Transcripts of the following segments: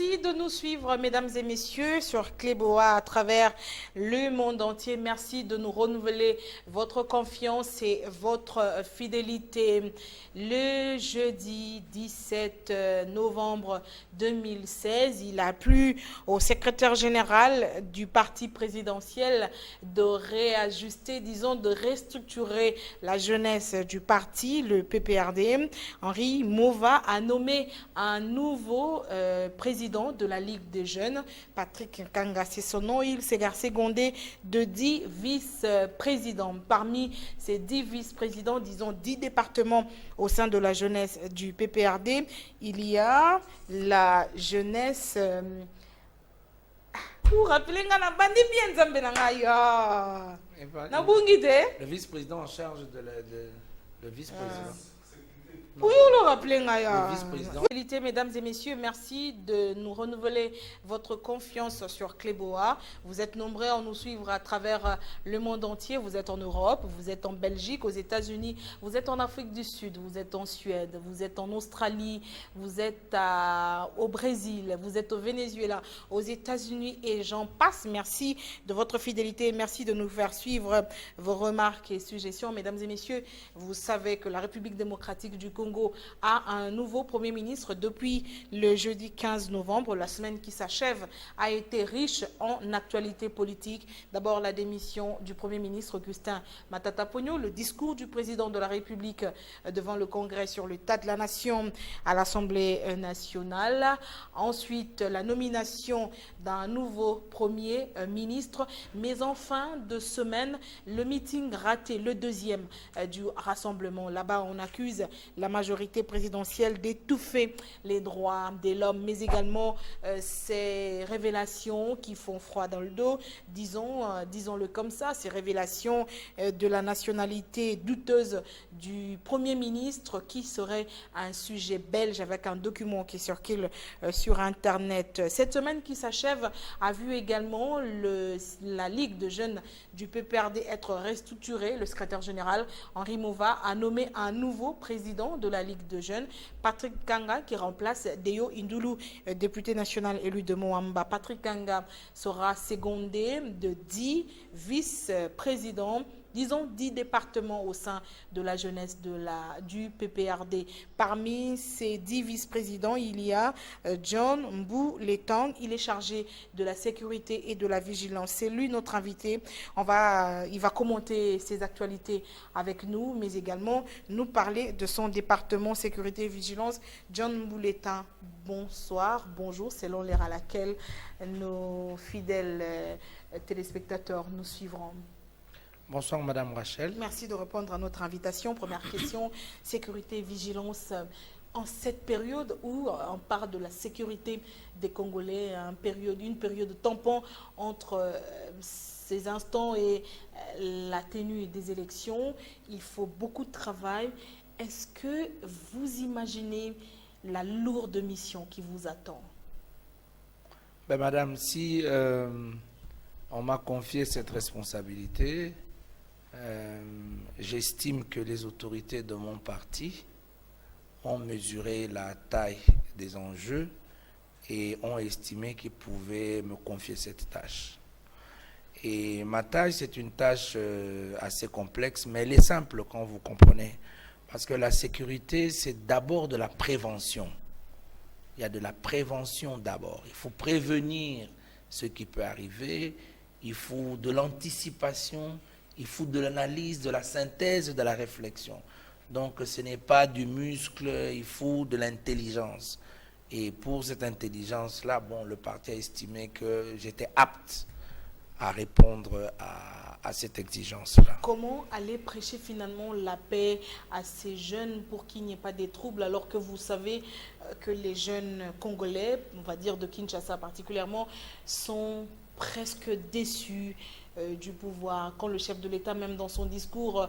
Merci de nous suivre, mesdames et messieurs, sur Cléboa à travers le monde entier. Merci de nous renouveler votre confiance et votre fidélité. Le jeudi 17 novembre 2016, il a plu au secrétaire général du parti présidentiel de réajuster, disons, de restructurer la jeunesse du parti, le PPRD. Henri Mova a nommé un nouveau président de la Ligue des jeunes, Patrick Kanga, c'est son nom. Il s'est secondé de 10 vice-présidents. Parmi ces 10 vice-présidents, disons 10 départements au sein de la jeunesse du PPRD, il y a la jeunesse... Pour rappeler, le vice-président en charge de le vice-président. Oui, on le rappelait. Le vice-président. Mesdames et messieurs, merci de nous renouveler votre confiance sur Cléboa. Vous êtes nombreux à nous suivre à travers le monde entier. Vous êtes en Europe, vous êtes en Belgique, aux États-Unis, vous êtes en Afrique du Sud, vous êtes en Suède, vous êtes en Australie, vous êtes au Brésil, vous êtes au Venezuela, aux États-Unis et j'en passe. Merci de votre fidélité. Merci de nous faire suivre vos remarques et suggestions. Mesdames et messieurs, vous savez que la République démocratique du Congo a un nouveau Premier ministre depuis le jeudi 15 novembre. La semaine qui s'achève a été riche en actualité politique. D'abord, la démission du Premier ministre Augustin Matata Ponyo, le discours du président de la République devant le Congrès sur l'état de la nation à l'Assemblée nationale. Ensuite, la nomination d'un nouveau Premier ministre. Mais en fin de semaine, le meeting raté, le deuxième du rassemblement. Là-bas, on accuse la majorité présidentielle d'étouffer les droits de l'homme, mais également ces révélations qui font froid dans le dos, disons-le comme ça, ces révélations de la nationalité douteuse du Premier ministre qui serait un sujet belge avec un document qui circule sur Internet. Cette semaine qui s'achève a vu également la Ligue de jeunes du PPRD être restructurée. Le secrétaire général, Henri Mova, a nommé un nouveau président de la Ligue de jeunes, Patrick Kanga, qui remplace Deo Indulu, député national élu de Moamba. Patrick Kanga sera secondé de 10 vice-présidents, disons 10 départements au sein de la jeunesse du PPRD. Parmi ces 10 vice-présidents, il y a John Mbou Letang. Il est chargé de la sécurité et de la vigilance. C'est lui notre invité. Il va commenter ses actualités avec nous, mais également nous parler de son département sécurité et vigilance. John Mbou Letang, bonsoir, bonjour, selon l'heure à laquelle nos fidèles téléspectateurs nous suivront. Bonsoir Madame Rachel. Merci de répondre à notre invitation. Première question, sécurité et vigilance. En cette période où on parle de la sécurité des Congolais, une période tampon entre ces instants et la tenue des élections, il faut beaucoup de travail. Est-ce que vous imaginez la lourde mission qui vous attend? Madame, si on m'a confié cette responsabilité, j'estime que les autorités de mon parti ont mesuré la taille des enjeux et ont estimé qu'ils pouvaient me confier cette tâche. Et ma tâche, c'est une tâche assez complexe, mais elle est simple quand vous comprenez. Parce que la sécurité, c'est d'abord de la prévention. Il y a de la prévention d'abord. Il faut prévenir ce qui peut arriver. Il faut de l'anticipation. Il faut de l'analyse, de la synthèse, de la réflexion. Donc, ce n'est pas du muscle, il faut de l'intelligence. Et pour cette intelligence-là, le parti a estimé que j'étais apte à répondre à cette exigence-là. Comment aller prêcher finalement la paix à ces jeunes pour qu'il n'y ait pas de troubles, alors que vous savez que les jeunes Congolais, on va dire de Kinshasa particulièrement, sont presque déçus du pouvoir, quand le chef de l'État, même dans son discours,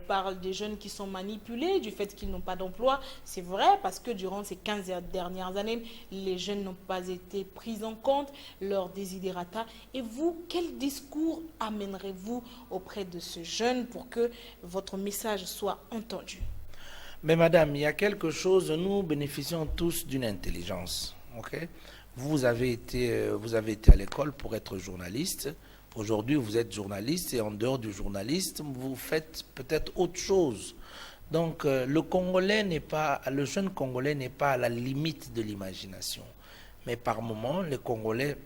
parle des jeunes qui sont manipulés, du fait qu'ils n'ont pas d'emploi. C'est vrai, parce que durant ces 15 dernières années, les jeunes n'ont pas été pris en compte, leurs desiderata. Et vous, quel discours amènerez-vous auprès de ce jeune pour que votre message soit entendu? Mais madame, il y a quelque chose, nous bénéficions tous d'une intelligence. Okay? vous avez été à l'école pour être journaliste. Aujourd'hui, vous êtes journaliste et en dehors du journaliste, vous faites peut-être autre chose. Donc, le jeune Congolais n'est pas à la limite de l'imagination. Mais par moments, les Congolais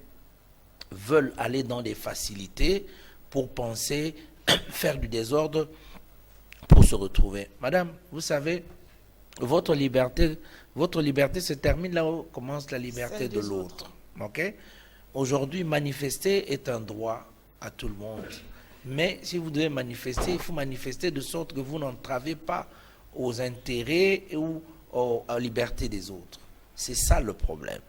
veulent aller dans des facilités pour penser faire du désordre pour se retrouver. Madame, vous savez, votre liberté se termine là où commence la liberté de l'autre. Okay? Aujourd'hui, manifester est un droit à tout le monde. Mais si vous devez manifester, il faut manifester de sorte que vous n'entravez pas aux intérêts ou aux libertés des autres. C'est ça le problème.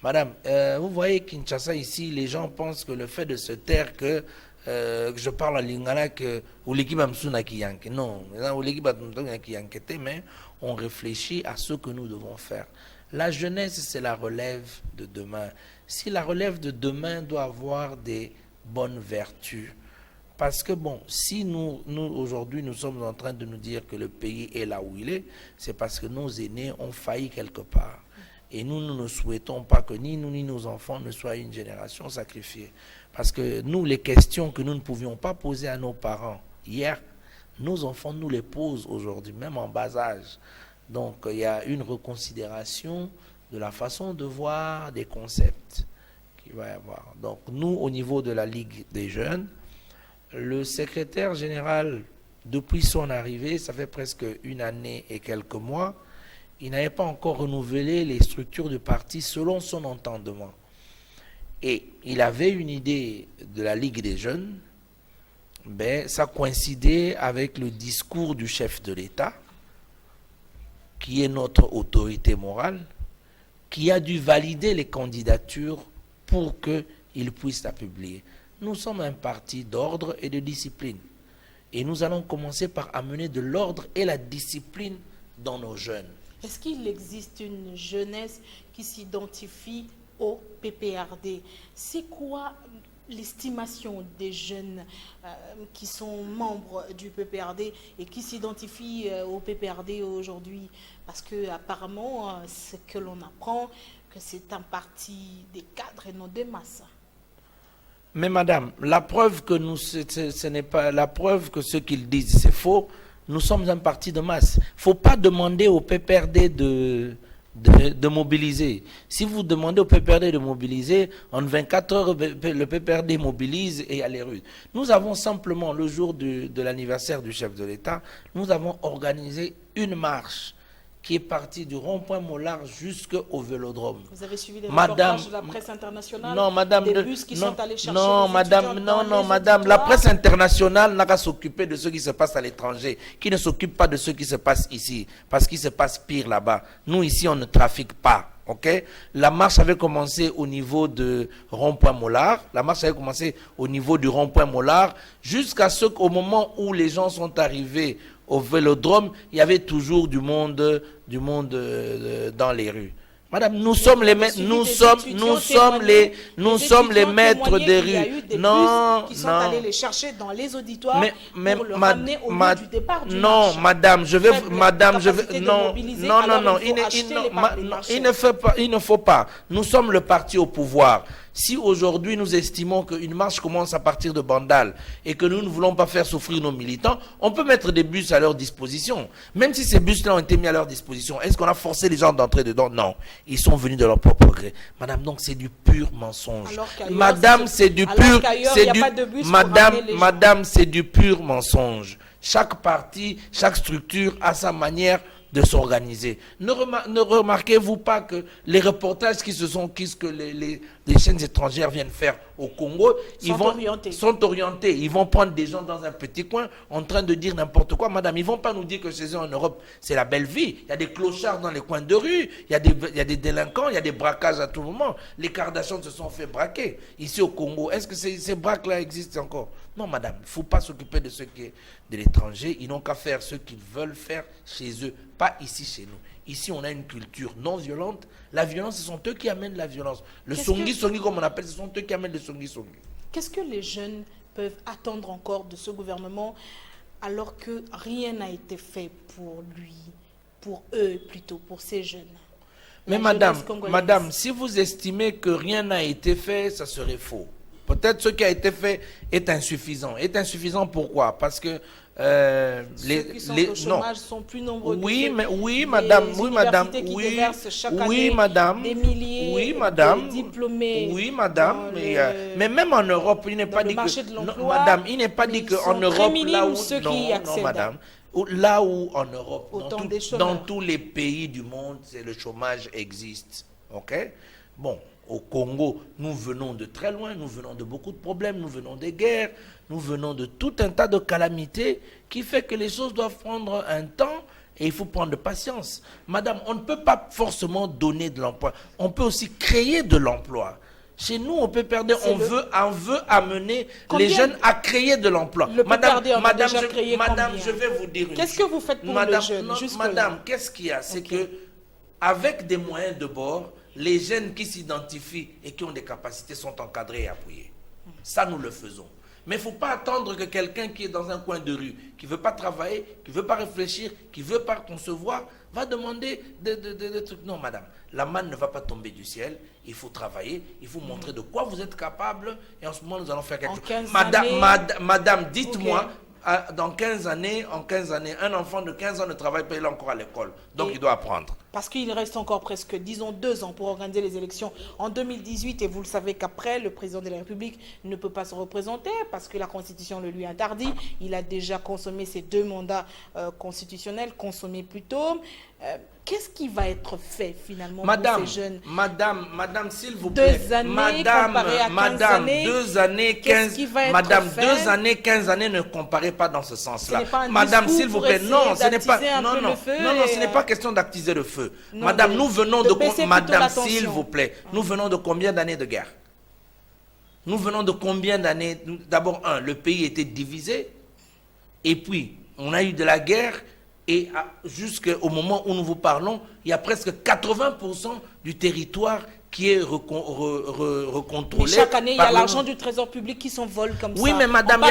Madame, vous voyez Kinshasa ici, les gens pensent que le fait de se taire que je parle en lingala que non, mais on réfléchit à ce que nous devons faire. La jeunesse, c'est la relève de demain. Si la relève de demain doit avoir des bonnes vertus, parce que bon, si nous aujourd'hui nous sommes en train de nous dire que le pays est là où il est, c'est parce que nos aînés ont failli quelque part. Et nous ne souhaitons pas que ni nous ni nos enfants ne soient une génération sacrifiée. Parce que nous, les questions que nous ne pouvions pas poser à nos parents hier, nos enfants nous les posent aujourd'hui, même en bas âge. Donc, il y a une reconsidération de la façon de voir des concepts qu'il va y avoir. Donc, nous, au niveau de la Ligue des jeunes, le secrétaire général, depuis son arrivée, ça fait presque une année et quelques mois, il n'avait pas encore renouvelé les structures du parti selon son entendement. Et il avait une idée de la Ligue des jeunes, ben, ça coïncidait avec le discours du chef de l'État, qui est notre autorité morale, qui a dû valider les candidatures pour qu'il puisse la publier. Nous sommes un parti d'ordre et de discipline. Et nous allons commencer par amener de l'ordre et la discipline dans nos jeunes. Est-ce qu'il existe une jeunesse qui s'identifie au PPRD? C'est quoi l'estimation des jeunes qui sont membres du PPRD et qui s'identifient au PPRD aujourd'hui? Parce que apparemment, ce que l'on apprend, que c'est un parti des cadres et non des masses. Mais madame, la preuve que ce n'est pas la preuve que ce qu'ils disent c'est faux. Nous sommes un parti de masse. Il ne faut pas demander au PPRD de mobiliser. Si vous demandez au PPRD de mobiliser, en 24 heures, le PPRD mobilise et il y a les rues. Nous avons simplement, le jour de l'anniversaire du chef de l'État, nous avons organisé une marche qui est partie du rond-point Mollard jusqu'au Vélodrome. Vous avez suivi les reportages de la presse internationale? Non, madame, des bus qui sont allés chercher madame, la presse internationale n'a qu'à s'occuper de ce qui se passe à l'étranger, qui ne s'occupe pas de ce qui se passe ici, parce qu'il se passe pire là-bas. Nous, ici, on ne trafique pas. Okay? La marche avait commencé au niveau de rond-point Mollard. La marche avait commencé au niveau du rond-point Mollard jusqu'au moment où les gens sont arrivés au Vélodrome, il y avait toujours du monde dans les rues. Madame, nous sommes les maîtres, nous sommes les maîtres des rues. Il y a eu des bus qui sont allés les chercher dans les auditoires pour le ramener au lieu du départ du marche. Madame, il ne faut pas. Nous sommes le parti au pouvoir. Si aujourd'hui nous estimons qu'une marche commence à partir de Bandal et que nous ne voulons pas faire souffrir nos militants, on peut mettre des bus à leur disposition. Même si ces bus-là ont été mis à leur disposition, est-ce qu'on a forcé les gens d'entrer dedans? Non. Ils sont venus de leur propre gré. Madame, donc c'est du pur mensonge. Madame, c'est du pur... Madame, c'est du pur mensonge. Chaque parti, chaque structure a sa manière de s'organiser. Ne remarquez-vous pas que les reportages que les chaînes étrangères viennent faire au Congo, sont orientés. Ils vont prendre des gens dans un petit coin en train de dire n'importe quoi. Madame, ils ne vont pas nous dire que chez eux en Europe, c'est la belle vie. Il y a des clochards dans les coins de rue, il y a des délinquants, il y a des braquages à tout moment. Les Kardashians se sont fait braquer. Ici au Congo, est-ce que ces braques-là existent encore? Non, madame, il ne faut pas s'occuper de ce qui est de l'étranger. Ils n'ont qu'à faire ce qu'ils veulent faire chez eux, pas ici chez nous. Ici, on a une culture non violente. La violence, ce sont eux qui amènent la violence. Le songi-songi, comme on appelle, ce sont eux qui amènent le songi-songi. Qu'est-ce que les jeunes peuvent attendre encore de ce gouvernement alors que rien n'a été fait pour lui, pour eux plutôt, pour ces jeunes? Mais madame, si vous estimez que rien n'a été fait, ça serait faux. Peut-être ce qui a été fait est insuffisant. Est insuffisant pourquoi? Parce que ceux qui sont au chômage sont plus nombreux. Oui, madame, des milliers de diplômés. Oui, madame, mais même en Europe, il n'est pas dit que non, madame, il n'est pas dit qu'en Europe là où non, madame. Là où en Europe, dans tous les pays du monde, le chômage existe. Ok? Bon, au Congo, nous venons de très loin, nous venons de beaucoup de problèmes, nous venons des guerres, nous venons de tout un tas de calamités qui fait que les choses doivent prendre un temps et il faut prendre de patience. Madame, on ne peut pas forcément donner de l'emploi, on peut aussi créer de l'emploi. Chez nous, on peut perdre, on veut amener les jeunes à créer de l'emploi. Madame, je vais vous dire une chose. Qu'est-ce que vous faites pour les jeunes? Madame, qu'est-ce qu'il y a? C'est que avec des moyens de bord, les jeunes qui s'identifient et qui ont des capacités sont encadrés et appuyés. Ça, nous le faisons. Mais il ne faut pas attendre que quelqu'un qui est dans un coin de rue, qui ne veut pas travailler, qui ne veut pas réfléchir, qui ne veut pas concevoir, va demander des trucs. Non, madame, la manne ne va pas tomber du ciel. Il faut travailler, il faut montrer de quoi vous êtes capable. Et en ce moment, nous allons faire quelque chose. Madame, dites-moi, dans 15 années, un enfant de 15 ans ne travaille pas, il est encore à l'école. Donc, il doit apprendre. Parce qu'il reste encore presque, disons, 2 ans pour organiser les élections en 2018. Et vous le savez qu'après, le président de la République ne peut pas se représenter parce que la Constitution le lui interdit. Il a déjà consommé ses 2 mandats constitutionnels, consommés plus tôt. Qu'est-ce qui va être fait finalement pour ces jeunes? Madame, s'il vous plaît. 2 années comparé à 15 années. 2 années, 15 années. Madame, 2 années, 15 années ne comparez pas dans ce sens-là. Madame, s'il vous plaît. Non, ce n'est pas. Non, ce n'est pas question d'actiser le feu. Non, madame, nous venons de... Madame, s'il vous plaît, nous venons de combien d'années de guerre? Nous venons de combien d'années? D'abord, le pays était divisé. Et puis, on a eu de la guerre. Et jusqu'au moment où nous vous parlons, il y a presque 80% du territoire qui est recontrôlé. Mais chaque année, il y a l'argent du trésor public qui s'envole comme ça. Oui, mais madame,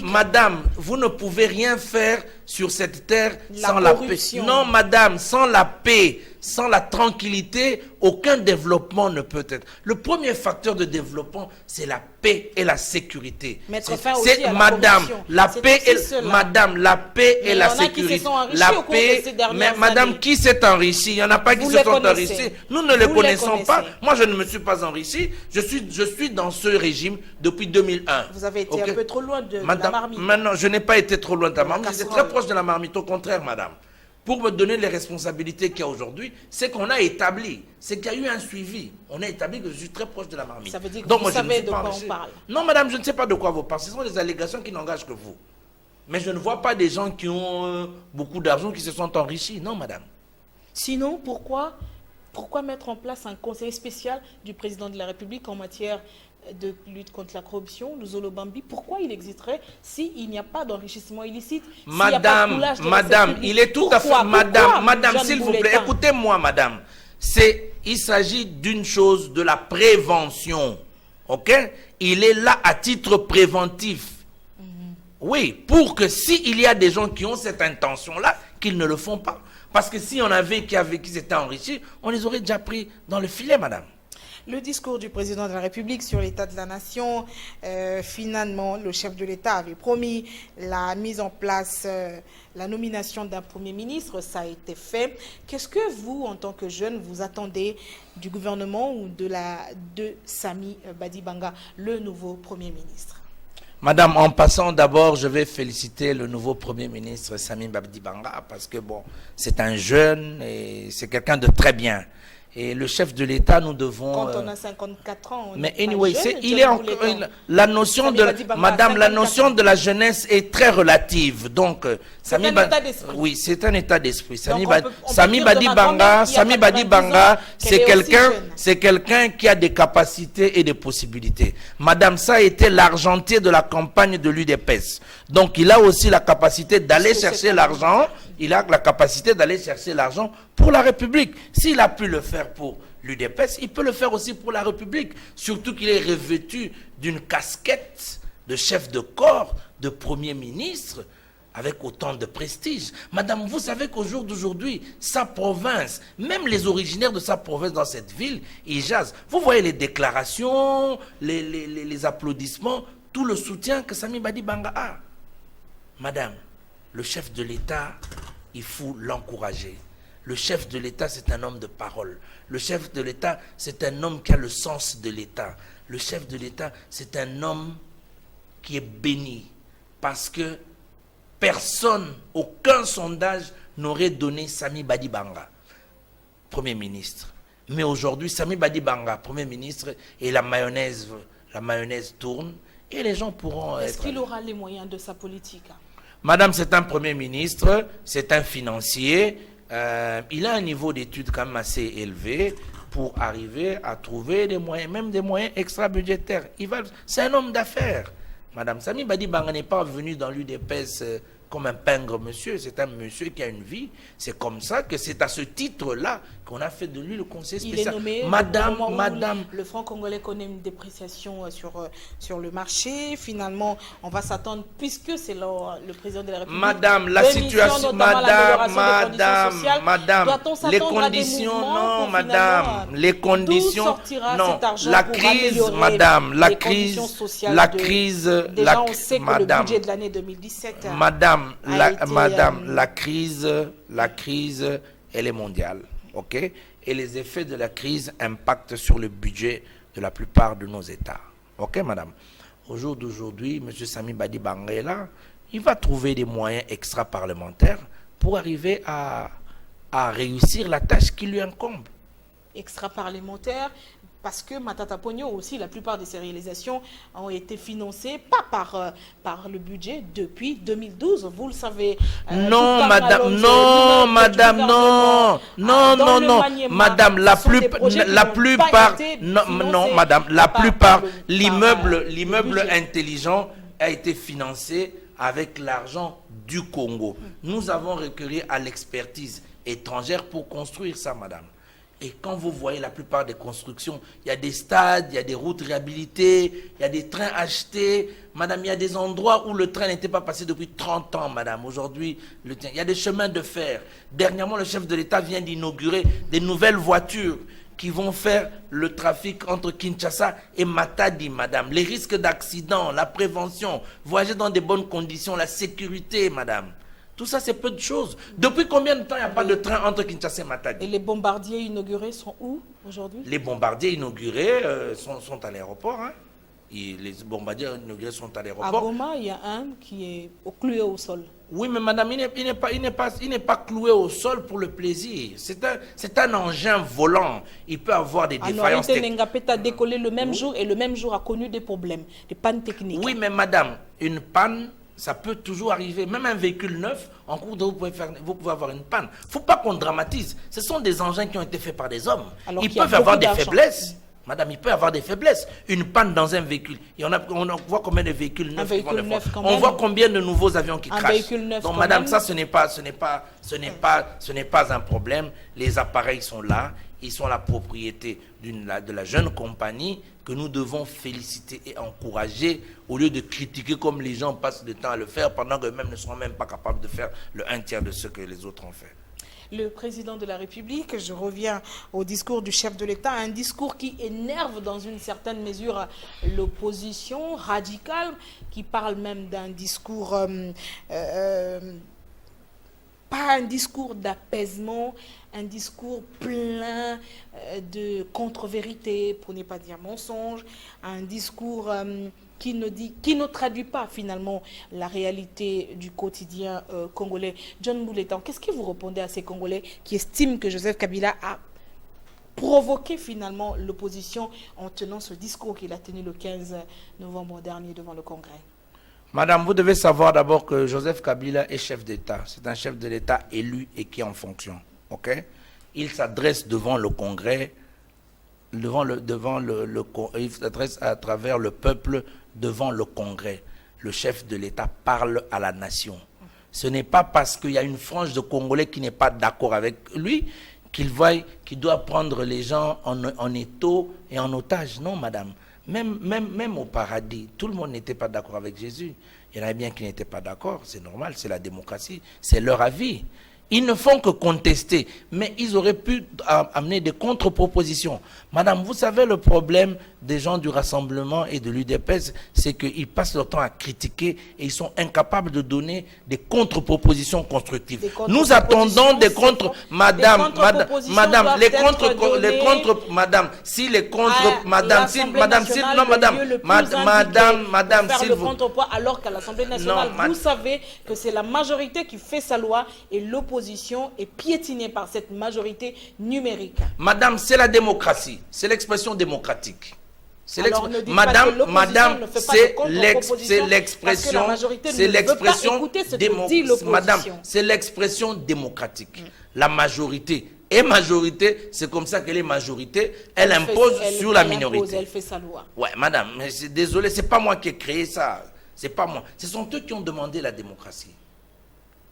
madame, vous ne pouvez rien faire sur cette terre sans la paix. Non, madame, sans la paix, sans la tranquillité, aucun développement ne peut être. Le premier facteur de développement, c'est la paix et la sécurité. Mettre fin aussi à la madame, corruption. la paix et madame, la paix et la sécurité. La paix, mais madame, qui s'est enrichi? Il n'y en a pas qui se sont enrichis. Nous ne les connaissons pas. Moi, je ne me suis pas enrichi. Je suis dans ce régime depuis 2001. Vous avez été un peu trop loin de la marmite. Maintenant, je n'ai pas été trop loin de la marmite. J'étais très proche de la marmite. Au contraire, madame. Pour me donner les responsabilités qu'il y a aujourd'hui, c'est qu'on a établi, c'est qu'il y a eu un suivi. On a établi que je suis très proche de la marmite. Ça veut dire que vous savez de quoi on parle. Non, madame, je ne sais pas de quoi vous parlez. Ce sont des allégations qui n'engagent que vous. Mais je ne vois pas des gens qui ont beaucoup d'argent qui se sont enrichis. Non, madame. Sinon, pourquoi mettre en place un conseil spécial du président de la République en matière de lutte contre la corruption, le Zolo Bambi? Pourquoi il existerait s'il n'y a pas d'enrichissement illicite? Madame, il est tout à fait... Madame, s'il vous plaît, écoutez-moi, madame. Il s'agit d'une chose, de la prévention. Ok? Il est là à titre préventif. Oui, pour que s'il y a des gens qui ont cette intention-là, qu'ils ne le font pas. Parce que si on avait qui s'étaient enrichis, on les aurait déjà pris dans le filet, madame. Le discours du président de la République sur l'état de la nation, finalement, le chef de l'État avait promis la mise en place, la nomination d'un Premier ministre, ça a été fait. Qu'est-ce que vous, en tant que jeune, vous attendez du gouvernement ou de Sami Badibanga, le nouveau Premier ministre? Madame, en passant, d'abord, je vais féliciter le nouveau Premier ministre, Sami Badibanga, parce que, bon, c'est un jeune et c'est quelqu'un de très bien. Et le chef de l'État, nous devons... Quand on a 54 ans, on mais anyway, la notion de... Madame, la notion de la jeunesse est très relative. Donc, c'est un état d'esprit. Oui, c'est un état d'esprit. Sami Badibanga, c'est quelqu'un qui a des capacités et des possibilités. Madame, ça a été l'argentier de la campagne de l'UDPS. Donc, il a aussi la capacité d'aller chercher l'argent. Il a la capacité d'aller chercher l'argent pour la République. S'il a pu le faire pour l'UDPS, il peut le faire aussi pour la République. Surtout qu'il est revêtu d'une casquette de chef de corps, de Premier ministre. avec autant de prestige. Madame, vous savez qu'au jour d'aujourd'hui, sa province, même les originaires de sa province dans cette ville, ils jasent. Vous voyez les déclarations, les applaudissements, tout le soutien que Sami Badi Banga a. Madame, le chef de l'État, il faut l'encourager. Le chef de l'État, c'est un homme de parole. Le chef de l'État, c'est un homme qui a le sens de l'État. Le chef de l'État, c'est un homme qui est béni. Parce que personne, aucun sondage n'aurait donné Sami Badi Banga, Premier ministre. Mais aujourd'hui, Sami Badi Banga, Premier ministre, et la mayonnaise tourne, et les gens pourront Est-ce qu'il aura les moyens de sa politique? Madame, c'est un Premier ministre, c'est un financier, il a un niveau d'études quand même assez élevé pour arriver à trouver des moyens, même des moyens extra-budgétaires. C'est un homme d'affaires. Madame, Sami Badi Banga n'est pas venu dans l'UDPS comme un pingre monsieur, c'est un monsieur qui a une vie. C'est comme ça que c'est à ce titre-là qu'on a fait de lui le conseiller spécial. Il est nommé Madame, le franc congolais connaît une dépréciation sur le marché. Finalement, on va s'attendre, puisque c'est le président de la République. Madame, la situation, madame, les conditions, non, madame, les conditions, non, la crise, madame, la crise, déjà on sait que le budget de l'année 2017, la crise, elle est mondiale, ok? Et les effets de la crise impactent sur le budget de la plupart de nos États, ok, madame? Au jour d'aujourd'hui, M. Sami Badi Banga est là, il va trouver des moyens extra-parlementaires pour arriver à réussir la tâche qui lui incombe. Extra-parlementaire, parce que Matata Pogno aussi, la plupart de ces réalisations ont été financées pas par le budget depuis 2012, vous le savez. Non, madame, non, madame, non, non, non, non, madame, la plupart, non, madame, la plupart, l'immeuble intelligent a été financé avec l'argent du Congo. Nous avons recueilli à l'expertise étrangère pour construire ça, madame. Et quand vous voyez la plupart des constructions, il y a des stades, il y a des routes réhabilitées, il y a des trains achetés. Madame, il y a des endroits où le train n'était pas passé depuis 30 ans, madame. Aujourd'hui, il y a des chemins de fer. Dernièrement, le chef de l'État vient d'inaugurer des nouvelles voitures qui vont faire le trafic entre Kinshasa et Matadi, madame. Les risques d'accident, la prévention, voyager dans de bonnes conditions, la sécurité, madame. Tout ça, c'est peu de choses. Depuis combien de temps il n'y a pas de train entre Kinshasa et Matadi? Et les bombardiers inaugurés sont où aujourd'hui? Les bombardiers inaugurés sont à l'aéroport. Hein. Les bombardiers inaugurés sont à l'aéroport. À Goma, il y a un qui est cloué au sol. Oui, mais madame, il n'est pas cloué au sol pour le plaisir. C'est un engin volant. Il peut avoir des défaillances techniques. Ngapeta a décollé le même jour et le même jour a connu des problèmes, des pannes techniques. Oui, mais madame, une panne, ça peut toujours arriver. Même un véhicule neuf, en cours de vous pouvez avoir une panne. Il ne faut pas qu'on dramatise. Ce sont des engins qui ont été faits par des hommes. Ils peuvent avoir des faiblesses. Madame, il peut y avoir des faiblesses. Une panne dans un véhicule. On voit combien de véhicules neufs qui vont le faire. On voit combien de nouveaux avions qui crachent. Donc, madame, ça, ce n'est pas un problème. Les appareils sont là. Ils sont la propriété de la jeune compagnie que nous devons féliciter et encourager au lieu de critiquer comme les gens passent le temps à le faire pendant qu'eux-mêmes ne seront même pas capables de faire le 1/3 de ce que les autres ont fait. Le président de la République, je reviens au discours du chef de l'État, un discours qui énerve dans une certaine mesure l'opposition radicale, qui parle même d'un discours, pas un discours d'apaisement, un discours plein de contre-vérité, pour ne pas dire mensonge, un discours qui ne traduit pas finalement la réalité du quotidien congolais. John Mouletan, qu'est-ce que vous répondez à ces Congolais qui estiment que Joseph Kabila a provoqué finalement l'opposition en tenant ce discours qu'il a tenu le 15 novembre dernier devant le Congrès? Madame, vous devez savoir d'abord que Joseph Kabila est chef d'État. C'est un chef de l'État élu et qui est en fonction. Okay? Il s'adresse devant le Congrès, il s'adresse à travers le peuple devant le Congrès. Le chef de l'État parle à la nation. Ce n'est pas parce qu'il y a une frange de Congolais qui n'est pas d'accord avec lui qu'il doit prendre les gens en étau et en otage. Non, madame. Même au paradis, tout le monde n'était pas d'accord avec Jésus. Il y en a bien qui n'étaient pas d'accord, c'est normal, c'est la démocratie, c'est leur avis. Ils ne font que contester, mais ils auraient pu amener des contre-propositions. Madame, vous savez le problème des gens du Rassemblement et de l'UDPS, c'est qu'ils passent leur temps à critiquer et ils sont incapables de donner des contre-propositions constructives. Nous attendons des contre... Madame, si les contre... Madame, s'il vous... alors qu'à l'Assemblée nationale, vous savez que c'est la majorité qui fait sa loi et l'opposition est piétinée par cette majorité numérique. Madame, c'est la démocratie, c'est l'expression démocratique. C'est l'expression démocratique. La majorité est majorité, c'est comme ça qu'elle est majorité, elle impose sur la minorité. Elle fait sa loi. Ouais, madame, mais désolé, c'est pas moi qui ai créé ça. C'est pas moi. Ce sont eux qui ont demandé la démocratie.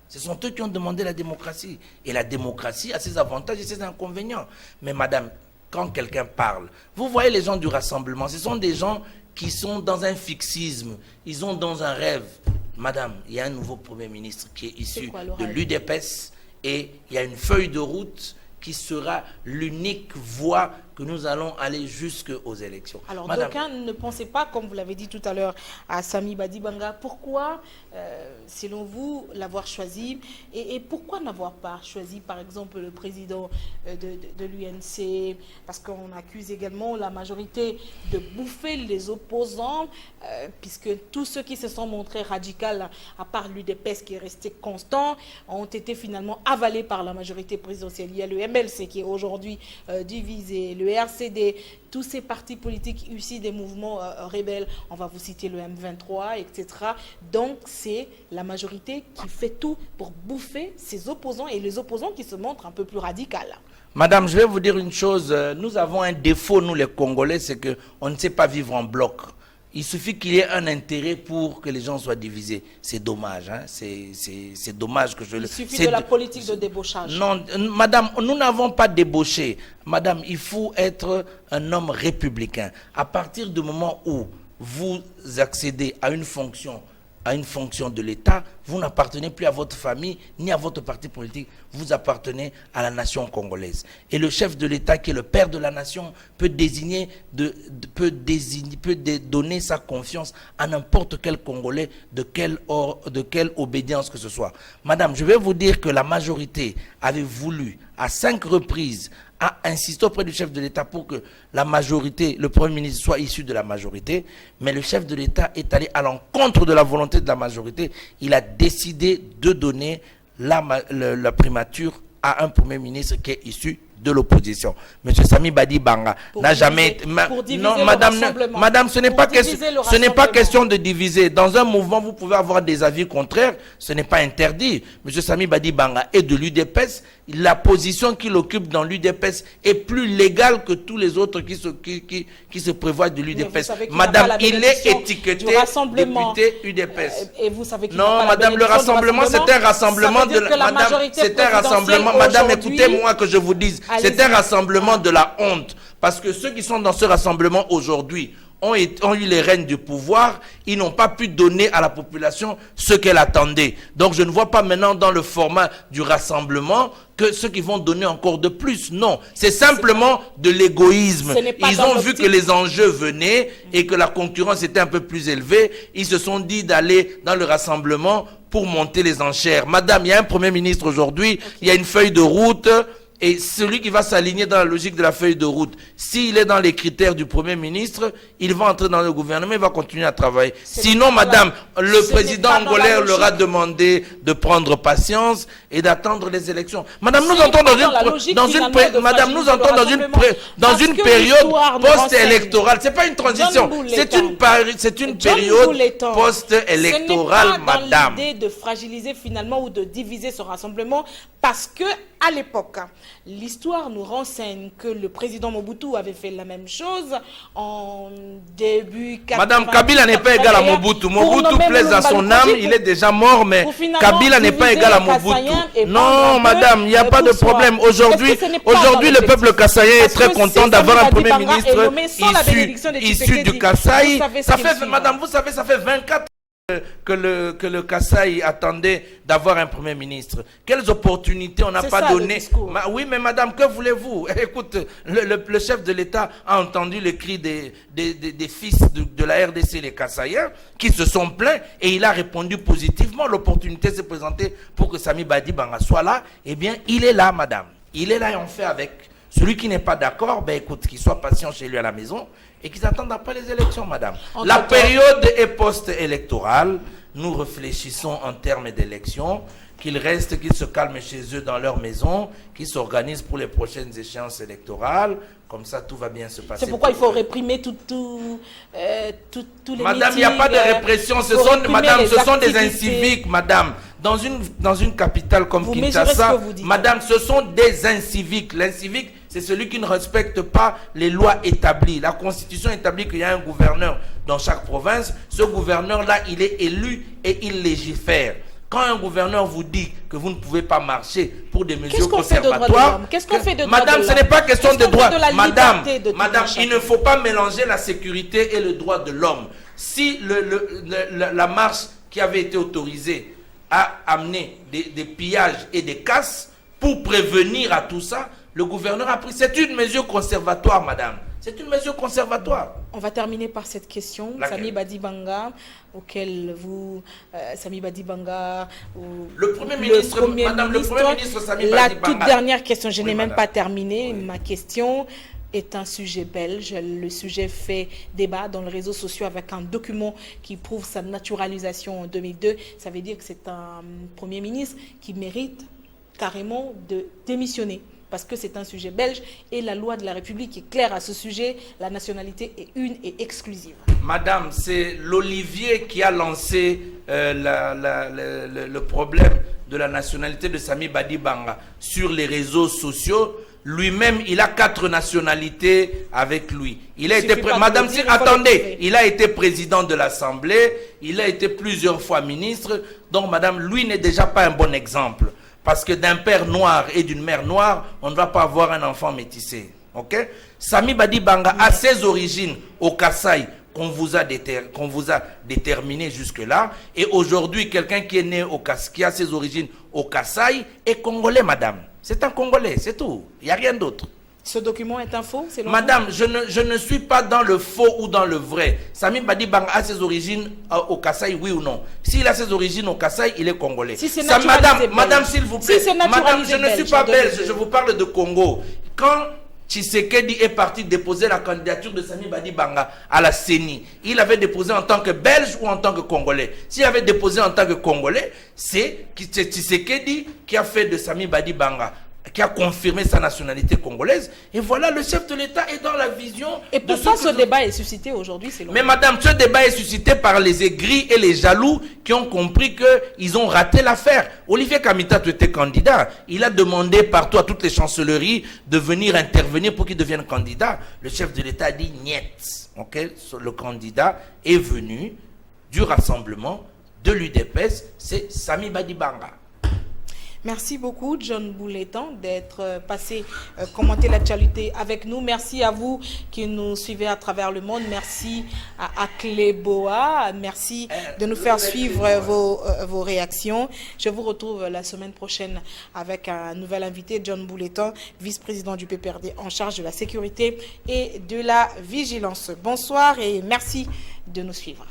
Ce sont eux qui ont demandé la démocratie. Et la démocratie a ses avantages et ses inconvénients. Mais madame, quand quelqu'un parle, vous voyez les gens du Rassemblement, ce sont des gens qui sont dans un fixisme, ils sont dans un rêve. Madame, il y a un nouveau Premier ministre qui est issu de l'UDPS et il y a une feuille de route qui sera l'unique voie que nous allons aller jusqu'aux élections. Alors, d'aucuns ne pensez pas, comme vous l'avez dit tout à l'heure à Samy Badibanga, pourquoi, selon vous, l'avoir choisi et pourquoi n'avoir pas choisi, par exemple, le président de l'UNC, parce qu'on accuse également la majorité de bouffer les opposants, puisque tous ceux qui se sont montrés radicaux, à part l'UDPS qui est resté constant, ont été finalement avalés par la majorité présidentielle. Il y a le MLC qui est aujourd'hui divisé, le RCD, tous ces partis politiques issus des mouvements rebelles, on va vous citer le M23, etc. Donc c'est la majorité qui fait tout pour bouffer ses opposants et les opposants qui se montrent un peu plus radicaux. Madame, je vais vous dire une chose, nous avons un défaut, nous les Congolais, c'est qu'on ne sait pas vivre en bloc. Il suffit qu'il y ait un intérêt pour que les gens soient divisés. C'est dommage, hein? C'est dommage que je le... Il suffit de la politique de débauchage. Non, madame, nous n'avons pas débauché. Madame, il faut être un homme républicain. À partir du moment où vous accédez à une fonction de l'État, vous n'appartenez plus à votre famille ni à votre parti politique, vous appartenez à la nation congolaise. Et le chef de l'État, qui est le père de la nation, peut donner sa confiance à n'importe quel Congolais de quelle obédience que ce soit. Madame, je vais vous dire que la majorité avait voulu à 5 reprises a insisté auprès du chef de l'État pour que la majorité, le Premier ministre soit issu de la majorité, mais le chef de l'État est allé à l'encontre de la volonté de la majorité. Il a décidé de donner la primature à un Premier ministre qui est issu de l'opposition. Monsieur Samy Badibanga n'a jamais... Non, madame, ce n'est pas question de diviser. Dans un mouvement, vous pouvez avoir des avis contraires, ce n'est pas interdit. Monsieur Samy Badibanga est de l'UDPS. La position qu'il occupe dans l'UDPS est plus légale que tous les autres qui se prévoient de l'UDPS. Madame, il est étiqueté député UDPS. Et vous savez qu'il non, madame, le rassemblement, c'est un rassemblement de la... Madame, c'est un rassemblement... Madame, écoutez-moi que je vous dise. C'est un rassemblement de la honte. Parce que ceux qui sont dans ce rassemblement aujourd'hui ont eu les rênes du pouvoir, ils n'ont pas pu donner à la population ce qu'elle attendait. Donc je ne vois pas maintenant dans le format du rassemblement que ceux qui vont donner encore de plus. Non, c'est simplement de l'égoïsme. Ils ont vu que les enjeux venaient et que la concurrence était un peu plus élevée. Ils se sont dit d'aller dans le rassemblement pour monter les enchères. Madame, il y a un Premier ministre aujourd'hui, il y a une feuille de route. Et celui qui va s'aligner dans la logique de la feuille de route, s'il est dans les critères du Premier ministre, il va entrer dans le gouvernement, il va continuer à travailler. Sinon, madame, le président angolais leur a demandé de prendre patience et d'attendre les élections. Madame, nous entrons dans une période post-électorale. C'est pas une transition, c'est une période post-électorale, madame. L'idée de fragiliser finalement ou de diviser ce rassemblement parce que à l'époque, l'histoire nous renseigne que le président Mobutu avait fait la même chose en début 80. Madame, Kabila n'est pas égal à Mobutu. Mobutu plaise à son âme, il est déjà mort, mais Kabila n'est pas égal à Mobutu. Non, madame, il n'y a pas de problème. Aujourd'hui, le peuple kassaïen est très content d'avoir un Premier ministre issu du Kasaï. Madame, vous savez, ça fait 24 que le Kasaï attendait d'avoir un premier ministre. Quelles opportunités on n'a pas données? Oui, mais madame, que voulez-vous? Écoute, le chef de l'État a entendu le cri des fils de la RDC, les Kasaïens, qui se sont plaints, et il a répondu positivement. L'opportunité s'est présentée pour que Sami Badi Banga soit là. Eh bien, il est là, madame. Il est là et on fait avec. Celui qui n'est pas d'accord, ben écoute, qu'il soit patient chez lui à la maison et qu'ils attendent après les élections, madame. La période est post-électorale. Nous réfléchissons en termes d'élections. Qu'ils restent, qu'ils se calment chez eux dans leur maison, qu'ils s'organisent pour les prochaines échéances électorales. Comme ça, tout va bien se passer. C'est pourquoi il faut réprimer tous les madame, il n'y a pas de répression. Ce sont des inciviques, madame. Dans une capitale comme Kinshasa, madame, ce sont des inciviques. L'incivique, c'est celui qui ne respecte pas les lois établies. La Constitution établit qu'il y a un gouverneur dans chaque province. Ce gouverneur-là, il est élu et il légifère. Quand un gouverneur vous dit que vous ne pouvez pas marcher pour des mesures conservatoires, qu'est-ce qu'on fait de madame, ce n'est pas question de droit. Madame, madame, il ne faut pas mélanger la sécurité et le droit de l'homme. Si la marche qui avait été autorisée a amené des pillages et des casses, pour prévenir à tout ça, le gouverneur a pris. C'est une mesure conservatoire, madame. C'est une mesure conservatoire. On va terminer par cette question. Sami Badi Banga, auquel vous... Sami Badi Banga... Le Premier ministre Sami Badi Banga. La toute dernière question, je n'ai même pas terminé. Ma question est un sujet belge. Le sujet fait débat dans les réseaux sociaux avec un document qui prouve sa naturalisation en 2002. Ça veut dire que c'est un Premier ministre qui mérite carrément de démissionner, parce que c'est un sujet belge et la loi de la République est claire à ce sujet. La nationalité est une et exclusive. Madame, c'est l'Olivier qui a lancé le problème de la nationalité de Sami Badi Banga sur les réseaux sociaux. Lui-même, il a 4 nationalités avec lui. Il a été madame, attendez, il a été président de l'Assemblée, il a été plusieurs fois ministre. Donc, madame, lui n'est déjà pas un bon exemple. Parce que d'un père noir et d'une mère noire, on ne va pas avoir un enfant métissé. Ok? Sami Badi Banga a ses origines au Kasaï qu'on vous a déterminé jusque-là. Et aujourd'hui, quelqu'un qui est né au Kasaï, qui a ses origines au Kasaï, est congolais, madame. C'est un Congolais, c'est tout. Il n'y a rien d'autre. Ce document est un faux, selon madame, je ne suis pas dans le faux ou dans le vrai. Sami Badi Banga a ses origines au Kasaï, oui ou non? S'il a ses origines au Kasaï, il est congolais. Si c'est madame, s'il vous plaît. Si madame, je ne suis pas belge, je vous parle de Congo. Quand Tshisekedi est parti déposer la candidature de Sami Badi Banga à la CENI, il avait déposé en tant que belge ou en tant que congolais? S'il avait déposé en tant que congolais, c'est Tshisekedi qui a fait de Sami Badi Banga, qui a confirmé sa nationalité congolaise. Et voilà, le chef de l'État est dans la vision. Et pourquoi ce débat est suscité aujourd'hui? Mais madame, ce débat est suscité par les aigris et les jaloux qui ont compris qu'ils ont raté l'affaire. Olivier Kamita, tu étais candidat. Il a demandé partout à toutes les chancelleries de venir intervenir pour qu'il devienne candidat. Le chef de l'État a dit niet. Okay? Le candidat est venu du rassemblement de l'UDPS, c'est Sami Badi Banga. Merci beaucoup, John Bouletan, d'être passé commenter l'actualité avec nous. Merci à vous qui nous suivez à travers le monde. Merci à Cléboa. Merci de nous faire suivre vos réactions. Je vous retrouve la semaine prochaine avec un nouvel invité, John Bouletan, vice-président du PPRD en charge de la sécurité et de la vigilance. Bonsoir et merci de nous suivre.